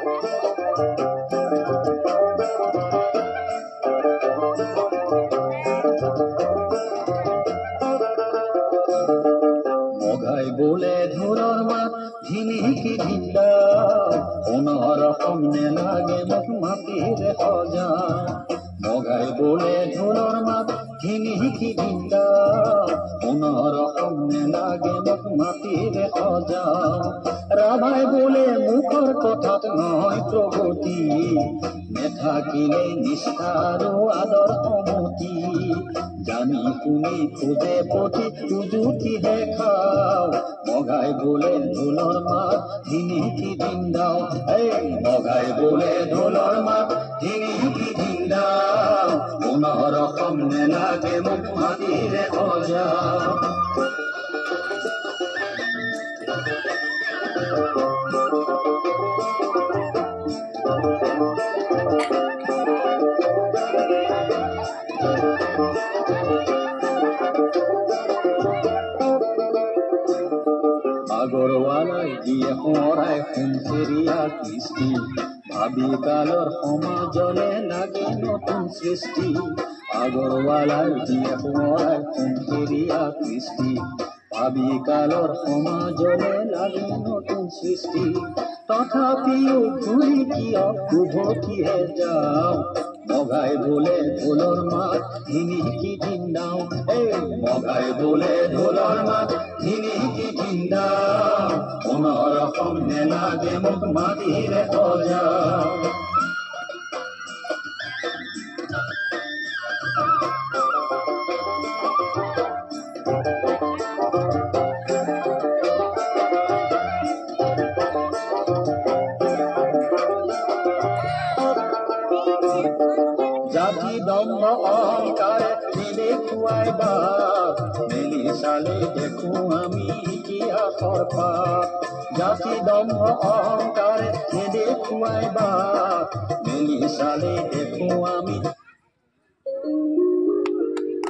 মগাই বোলে ঢোলৰ মাত ঝিনিকি ঢিন্দা সোণৰ সন্নে লাগে মোক মাটিৰে সজা মগাই বোলে ঢোলৰ মাত ঝিনিকি ঢিন্দা সোণৰ সন্নে লাগে মোক মাটিৰে সজা ৰাভাই বোলে মুখৰ কথাত নহয় প্ৰগতি নেথাকিলে নিষ্ঠা আৰু আদৰ সমতি জানি শুনি খোজে পঠি উজুতিহে খাও মগাই বোলে ঢোলৰ মাত ঝিনিকি ঢিন্দাও মগাই বোলে ঢোলৰ মাত ঝিনিকি ঢিন্দাও সোণৰ সন্নে লাগে মোক মাটিৰে সজা আগৰৱালাই দিয়ে সোঁৱৰাই সোণচেৰিয়া কৃষ্টি ভাবি কালৰ সমাজলে লাগে নতুন সৃষ্টি আগৰৱালাই দিয়ে সোঁৱৰাই সোণচেৰিয়া কৃষ্টি ভাবি কালৰ সমাজলে লাগে নতুন সৃষ্টি তথাপিও ঘূৰি কিয় উভতিহে যাওঁ মগাই বোলে ঢোলৰ মাত ঝিনিকি ঢিন্দাও মগাই বোলে ঢোলৰ মাত ঝিনিকি ঢিন্দাও সোণৰ সন্নে লাগে মোক মাটিৰে সজা জাতি দম্ভ অহংকাৰে নেদেখুৱাই বাপ মেলি চালে দেখো আমি ইতিহাসৰ পাপ জাতি দম্ভ অহংকাৰে নেদেখুৱাই বাপ মেলি চালে দেখো আমি